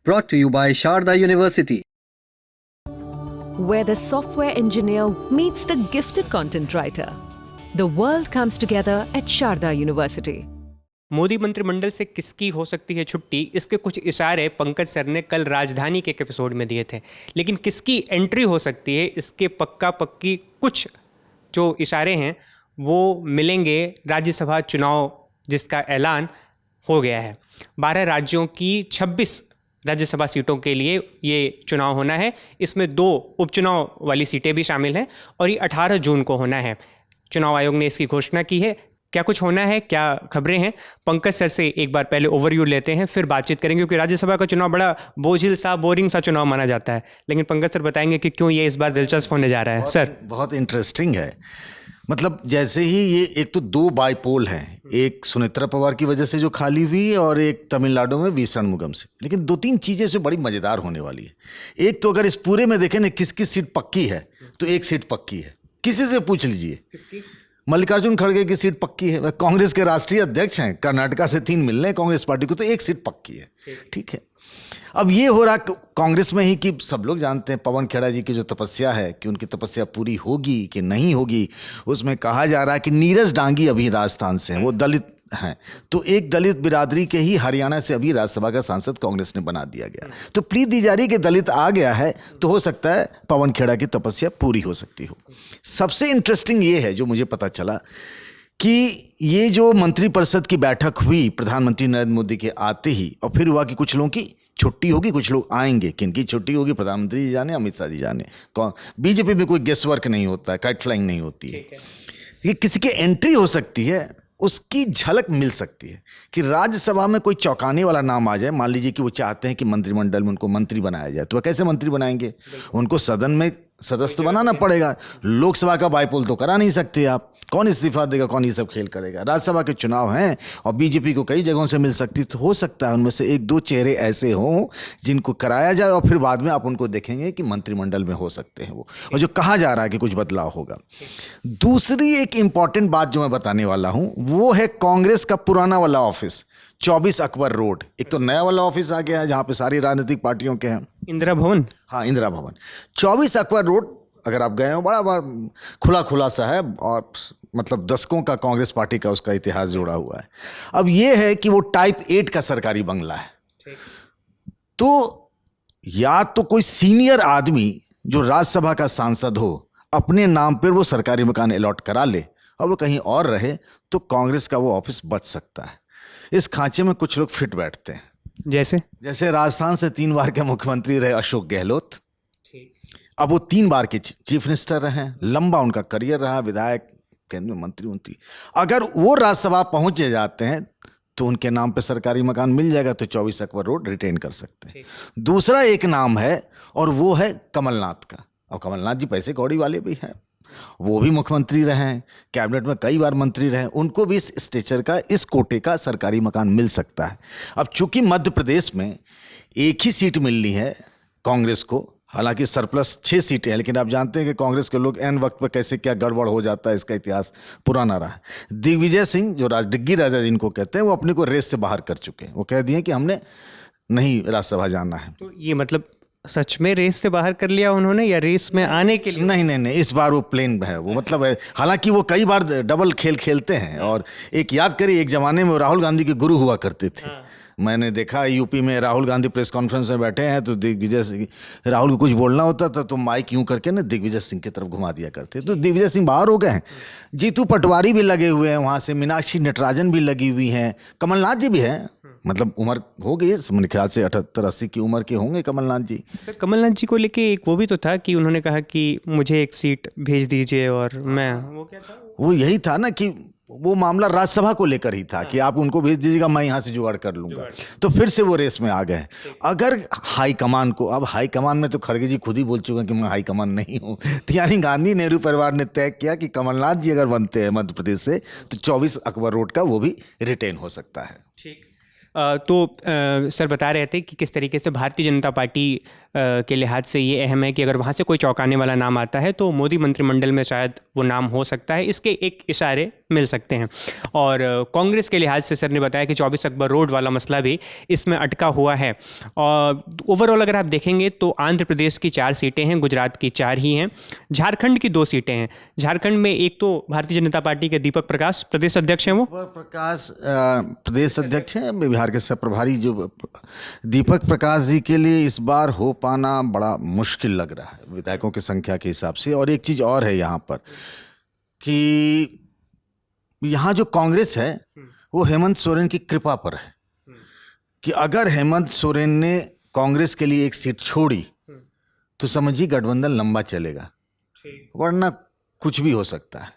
Brought to you by Sharda University. Where the software engineer meets the gifted content writer. The world comes together at Sharda University. Modi मंत्रिमंडल से किसकी हो सकती है छुट्टी, इसके कुछ इशारे पंकज सर ने कल राजधानी के एक एपिसोड में दिए थे। लेकिन किसकी एंट्री हो सकती है, इसके पक्की कुछ जो इशारे हैं वो मिलेंगे राज्यसभा चुनाव जिसका ऐलान हो गया है। 12 राज्यों की 26 राज्यसभा सीटों के लिए ये चुनाव होना है। इसमें 2 उपचुनाव वाली सीटें भी शामिल हैं और ये 18 जून को होना है। चुनाव आयोग ने इसकी घोषणा की है। क्या कुछ होना है, क्या खबरें हैं, पंकज सर से एक बार पहले ओवरव्यू लेते हैं, फिर बातचीत करेंगे। क्योंकि राज्यसभा का चुनाव बड़ा बोझिल सा, बोरिंग सा चुनाव माना जाता है, लेकिन पंकज सर बताएंगे कि क्यों ये इस बार दिलचस्प होने जा रहा है। सर बहुत इंटरेस्टिंग है। मतलब जैसे ही ये एक तो 2 बाईपोल हैं, एक सुनेत्रा पवार की वजह से जो खाली हुई और एक तमिलनाडु में वी षणमुगम से। लेकिन 2-3 चीज़ें जो बड़ी मज़ेदार होने वाली है। एक तो अगर इस पूरे में देखें ना किस किस सीट पक्की है, तो एक सीट पक्की है, किसी से पूछ लीजिए। मल्लिकार्जुन खड़गे की सीट पक्की है, वह कांग्रेस के राष्ट्रीय अध्यक्ष हैं। कर्नाटका से 3 मिल रहे हैं कांग्रेस पार्टी को, तो एक सीट पक्की है। ठीक है, अब ये हो रहा कांग्रेस में ही कि सब लोग जानते हैं पवन खेड़ा जी की जो तपस्या है कि उनकी तपस्या पूरी होगी कि नहीं होगी। उसमें कहा जा रहा है कि नीरज डांगी अभी राजस्थान से हैं, वो दलित हैं, तो एक दलित बिरादरी के ही हरियाणा से अभी राज्यसभा का सांसद कांग्रेस ने बना दिया गया। तो प्लीज दी जा रही कि दलित आ गया है तो हो सकता है पवन खेड़ा की तपस्या पूरी हो सकती हो। सबसे इंटरेस्टिंग ये है जो मुझे पता चला कि ये जो मंत्रिपरिषद की बैठक हुई प्रधानमंत्री नरेंद्र मोदी के आते ही, और फिर हुआ कि कुछ लोगों की छुट्टी होगी, कुछ लोग आएंगे। किनकी छुट्टी होगी प्रधानमंत्री जी जाने, अमित शाह जी जाने। बीजेपी में कोई गेस्ट वर्क नहीं होता है, काइट फ्लाइंग नहीं होती है। ये किसी की एंट्री हो सकती है, उसकी झलक मिल सकती है कि राज्यसभा में कोई चौंकाने वाला नाम आ जाए। मान लीजिए कि वो चाहते हैं कि मंत्रिमंडल में उनको मंत्री बनाया जाए, तो वह कैसे मंत्री बनाएंगे? उनको सदन में सदस्य तो बनाना पड़ेगा। लोकसभा का बाईपोल तो करा नहीं सकते आप। कौन इस्तीफा देगा, कौन ये सब खेल करेगा? राज्यसभा के चुनाव हैं और बीजेपी को कई जगहों से मिल सकती, तो हो सकता है उनमें से 1-2 चेहरे ऐसे हों जिनको कराया जाए और फिर बाद में आप उनको देखेंगे कि मंत्रिमंडल में हो सकते हैं वो, और जो कहा जा रहा है कि कुछ बदलाव होगा। दूसरी एक इंपॉर्टेंट बात जो मैं बताने वाला हूं वो है कांग्रेस का पुराना वाला ऑफिस 24 अकबर रोड। एक तो नया वाला ऑफिस आ गया है जहां पे सारी राजनीतिक पार्टियों के हैं, इंदिरा भवन। हाँ, इंदिरा भवन। 24 अकबर रोड अगर आप गए हो, बड़ा खुला सा है और मतलब दशकों का कांग्रेस पार्टी का उसका इतिहास जुड़ा हुआ है। अब ये है कि वो टाइप 8 का सरकारी बंगला है। तो या तो कोई सीनियर आदमी जो राज्यसभा का सांसद हो अपने नाम पर वो सरकारी मकान अलॉट करा ले और वो कहीं और रहे, तो कांग्रेस का वो ऑफिस बच सकता है। इस खांचे में कुछ लोग फिट बैठते हैं, जैसे राजस्थान से 3 बार के मुख्यमंत्री रहे अशोक गहलोत। अब वो 3 बार के चीफ मिनिस्टर रहे, लंबा उनका करियर रहा, विधायक, केंद्रीय मंत्री। अगर वो राज्यसभा पहुंचे जाते हैं तो उनके नाम पे सरकारी मकान मिल जाएगा, तो 24 अकबर रोड रिटेन कर सकते हैं। दूसरा एक नाम है और वो है कमलनाथ का। और कमलनाथ जी पैसे कौड़ी वाले भी हैं, वो भी मुख्यमंत्री रहे हैं, कैबिनेट में कई बार मंत्री रहे, उनको भी इस स्टेचर का, इस कोटे का सरकारी मकान मिल सकता है। अब चूंकि मध्य प्रदेश में एक ही सीट मिलनी है कांग्रेस को, हालांकि सरप्लस 6 सीटें हैं, लेकिन आप जानते हैं कि कांग्रेस के लोग एन वक्त पर कैसे क्या गड़बड़ हो जाता है, इसका इतिहास पुराना रहा है। दिग्विजय सिंह जो डिग्गी राजा जिनको कहते हैं, वो अपने को रेस से बाहर कर चुके हैं। वो कह दिए कि हमने नहीं राज्यसभा जाना है। तो ये मतलब सच में रेस से बाहर कर लिया उन्होंने, या रेस में आने के लिए? नहीं, इस बार वो प्लेन है। वो मतलब है, हालांकि वो कई बार डबल खेल खेलते हैं। और एक याद करिए, एक जमाने में वो राहुल गांधी के गुरु हुआ करते थे। मैंने देखा यूपी में राहुल गांधी प्रेस कॉन्फ्रेंस में बैठे हैं तो दिग्विजय सिंह, राहुल को कुछ बोलना होता था तो माइक यूं करके ना दिग्विजय सिंह की तरफ घुमा दिया करते। तो दिग्विजय सिंह बाहर हो गए हैं, जीतू पटवारी भी लगे हुए हैं वहाँ से, मीनाक्षी नटराजन भी लगी हुई हैं, कमलनाथ जी भी हैं। मतलब उम्र हो गई, मेरे ख्याल से 78-80 की उम्र के होंगे कमलनाथ जी। सर, कमलनाथ जी को लेके एक वो भी तो था कि उन्होंने कहा कि मुझे एक सीट भेज दीजिए, और मैं, वो क्या था? वो यही था ना कि वो मामला राज्यसभा को लेकर ही था कि आप उनको भेज दीजिएगा, मैं यहाँ से जुगाड़ कर लूंगा। तो फिर से वो रेस में आ गए। अगर हाईकमान को, अब हाईकमान में तो खड़गे जी खुद ही बोल चुके हैं कि मैं हाईकमान नहीं हूँ, तो यानी गांधी नेहरू परिवार ने तय किया कि कमलनाथ जी अगर बनते हैं मध्य प्रदेश से, तो 24 अकबर रोड का वो भी रिटेन हो सकता है। ठीक। सर बता रहे थे कि किस तरीके से भारतीय जनता पार्टी के लिहाज से ये अहम है कि अगर वहाँ से कोई चौंकाने वाला नाम आता है तो मोदी मंत्रिमंडल में शायद वो नाम हो सकता है, इसके एक इशारे मिल सकते हैं। और कांग्रेस के लिहाज से सर ने बताया कि 24 अकबर रोड वाला मसला भी इसमें अटका हुआ है। और ओवरऑल अगर आप देखेंगे तो आंध्र प्रदेश की 4 सीटें हैं, गुजरात की 4 ही हैं, झारखंड की 2 सीटें हैं। झारखंड में एक तो भारतीय जनता पार्टी के दीपक प्रकाश प्रदेश अध्यक्ष हैं, वो प्रकाश प्रदेश अध्यक्ष हैं, बिहार के सब प्रभारी जो दीपक प्रकाश जी के लिए इस बार हो पाना बड़ा मुश्किल लग रहा है विधायकों की संख्या के हिसाब से। और एक चीज और है यहाँ पर कि यहाँ जो कांग्रेस है वो हेमंत सोरेन की कृपा पर है कि अगर हेमंत सोरेन ने कांग्रेस के लिए एक सीट छोड़ी तो समझिए गठबंधन लंबा चलेगा, वरना कुछ भी हो सकता है।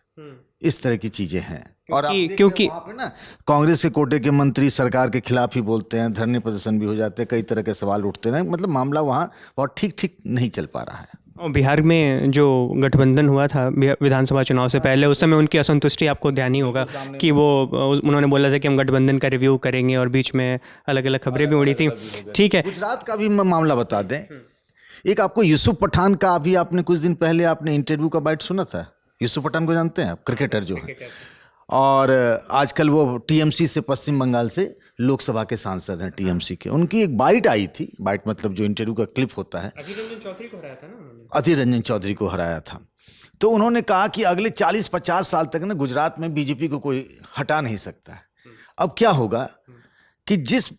इस तरह की चीजें हैं। और क्योंकि वहाँ पे ना कांग्रेस के कोटे के मंत्री सरकार के खिलाफ ही बोलते हैं, धरने प्रदर्शन भी हो जाते हैं, कई तरह के सवाल उठते हैं, मतलब मामला वहाँ बहुत ठीक नहीं चल पा रहा है। और बिहार में जो गठबंधन हुआ था विधानसभा चुनाव से पहले, उस समय उनकी असंतुष्टि आपको ध्यान ही होगा कि वो उन्होंने बोला था कि हम गठबंधन का रिव्यू करेंगे और बीच में अलग अलग खबरें भी उड़ी थी। ठीक है, गुजरात का भी मामला बता दें। एक आपको यूसुफ पठान का अभी आपने कुछ दिन पहले आपने इंटरव्यू का बाइट सुना था। यूसुफ पठान को जानते हैं आप, क्रिकेटर जो है, और आजकल वो टीएमसी से, पश्चिम बंगाल से लोकसभा के सांसद हैं टीएमसी के। उनकी एक बाइट आई थी, बाइट मतलब जो इंटरव्यू का क्लिप होता है। अधीर रंजन चौधरी को हराया था। तो उन्होंने कहा कि अगले 40-50 साल तक ना गुजरात में बीजेपी को कोई हटा नहीं सकता है। अब क्या होगा कि जिस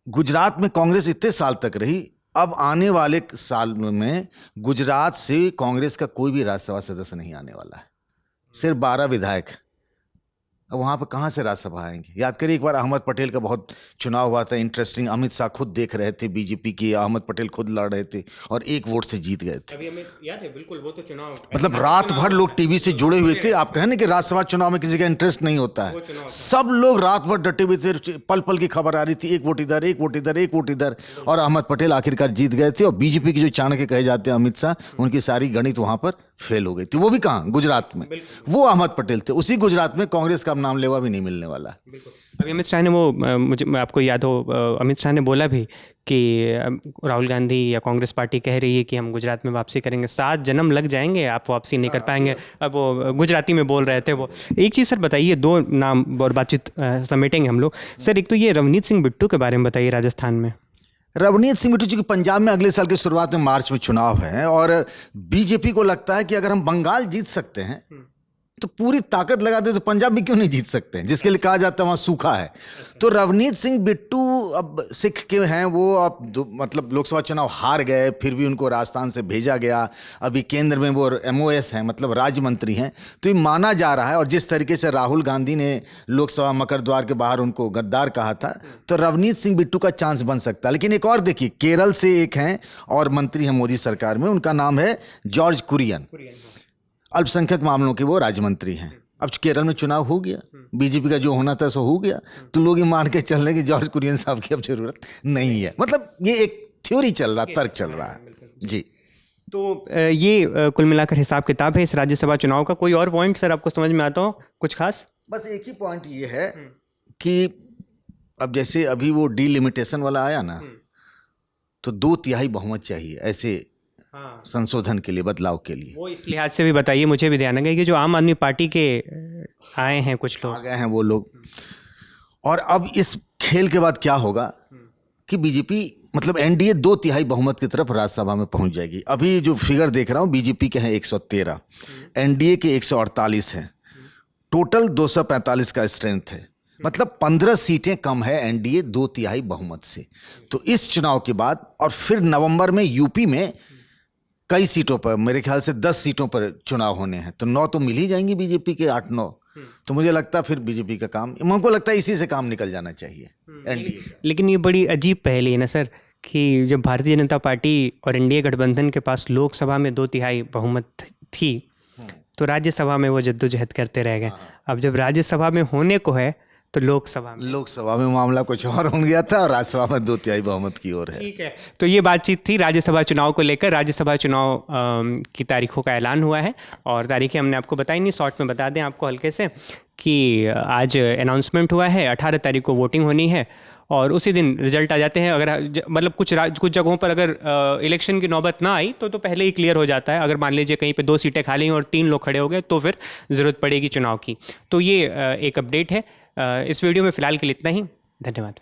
गुजरात में कांग्रेस इतने साल तक रही, अब आने वाले साल में गुजरात से कांग्रेस का कोई भी राज्यसभा सदस्य नहीं आने वाला है, सिर्फ 12 विधायक। अब वहाँ पर कहाँ से राज्यसभा आएंगे? याद करिए एक बार अहमद पटेल का बहुत चुनाव हुआ था, इंटरेस्टिंग। अमित शाह खुद देख रहे थे बीजेपी की, अहमद पटेल खुद लड़ रहे थे और 1 वोट से जीत गए थे। अभी हमें याद है बिल्कुल, वो तो चुनाव मतलब रात भर लोग टीवी से जुड़े हुए थे। आप कहें ना कि राज्यसभा चुनाव में किसी का इंटरेस्ट नहीं होता है, सब लोग रात भर डटे हुए थे, पल पल की खबर आ रही थी, 1 वोट इधर, 1 वोट इधर, 1 वोट इधर, और अहमद पटेल आखिरकार जीत गए थे। और बीजेपी की जो चाणक्य कहे जाते हैं अमित शाह, उनकी सारी गणित वहां पर फेल हो गई थी। वो भी कहाँ? गुजरात में। वो अहमद पटेल थे। उसी गुजरात में कांग्रेस का नाम लेवा भी नहीं मिलने वाला। अभी अमित शाह ने वो मुझे आपको याद हो, अमित शाह ने बोला भी कि राहुल गांधी या कांग्रेस पार्टी कह रही है कि हम गुजरात में वापसी करेंगे, 7 जन्म लग जाएंगे, आप वापसी नहीं कर पाएंगे। अब वो गुजराती में बोल रहे थे वो। एक चीज़ सर बताइए, 2 नाम और बातचीत समेटेंगे हम लोग। सर एक तो ये रवनीत सिंह बिट्टू के बारे में बताइए, राजस्थान में। रवनीत सिंह बिट्टू जी की पंजाब में अगले साल की शुरुआत में मार्च में चुनाव है, और बीजेपी को लगता है कि अगर हम बंगाल जीत सकते हैं तो पूरी ताकत लगा दे तो पंजाब भी क्यों नहीं जीत सकते हैं, जिसके लिए कहा जाता है वहाँ सूखा है। तो रवनीत सिंह बिट्टू अब सिख के हैं, वो अब मतलब लोकसभा चुनाव हार गए, फिर भी उनको राजस्थान से भेजा गया। अभी केंद्र में वो MOS हैं, मतलब राज्य मंत्री हैं। तो ये माना जा रहा है, और जिस तरीके से राहुल गांधी ने लोकसभा मकर द्वार के बाहर उनको गद्दार कहा था, तो रवनीत सिंह बिट्टू का चांस बन सकता है। लेकिन एक और देखिए, केरल से एक हैं और मंत्री हैं मोदी सरकार में, उनका नाम है जॉर्ज कुरियन। अल्पसंख्यक मामलों के वो राज्य मंत्री हैं। अब केरल में चुनाव हो गया, बीजेपी का जो होना था सो हो गया, तो लोग ये मान के चल रहे कि जॉर्ज कुरियन साहब की अब जरूरत नहीं है। मतलब ये एक थ्योरी चल रहा, तर्क चल रहा है जी। तो ये कुल मिलाकर हिसाब किताब है इस राज्यसभा चुनाव का। कोई और पॉइंट सर आपको समझ में आता हो कुछ खास? बस एक ही पॉइंट ये है कि अब जैसे अभी वो डिलिमिटेशन वाला आया ना, तो 2/3 बहुमत चाहिए ऐसे संशोधन के लिए, बदलाव के लिए। वो इस लिहाज से भी बताइए, मुझे भी ध्यान है कि जो आम आदमी पार्टी के आए हैं, कुछ लोग आ गए हैं वो लोग। और अब इस खेल के बाद क्या होगा कि बीजेपी मतलब एनडीए 2/3 बहुमत की तरफ राज्यसभा में पहुंच जाएगी। अभी जो फिगर देख रहा हूं, बीजेपी के हैं 113, एनडीए के 148 हैं, टोटल 245 का स्ट्रेंथ है। मतलब 15 सीटें कम है एनडीए 2/3 बहुमत से। तो इस चुनाव के बाद और फिर नवंबर में यूपी में कई सीटों पर, मेरे ख्याल से 10 सीटों पर चुनाव होने हैं, तो 9 तो मिल ही जाएंगी बीजेपी के, 8-9। तो मुझे लगता है फिर बीजेपी का काम, मुझको लगता है इसी से काम निकल जाना चाहिए एनडीए का। लेकिन ये बड़ी अजीब पहली है ना सर, कि जब भारतीय जनता पार्टी और एनडीए गठबंधन के पास लोकसभा में 2/3 बहुमत थी, तो राज्यसभा में वो जद्दोजहद करते रह गए। अब जब राज्यसभा में होने को है तो लोकसभा में मामला कुछ और हो गया था, और राज्यसभा में 2/3 बहुमत की ओर है। ठीक है, तो ये बातचीत थी राज्यसभा चुनाव को लेकर। राज्यसभा चुनाव की तारीखों का ऐलान हुआ है, और तारीखें हमने आपको बताई नहीं, शॉर्ट में बता दें आपको हल्के से कि आज अनाउंसमेंट हुआ है, 18 तारीख को वोटिंग होनी है, और उसी दिन रिजल्ट आ जाते हैं। अगर मतलब कुछ जगहों पर अगर इलेक्शन की नौबत ना आई तो पहले ही क्लियर हो जाता है। अगर मान लीजिए कहीं पे 2 सीटें खाली हैं और 3 लोग खड़े हो गए तो फिर ज़रूरत पड़ेगी चुनाव की। तो ये एक अपडेट है। इस वीडियो में फ़िलहाल के लिए इतना ही। धन्यवाद।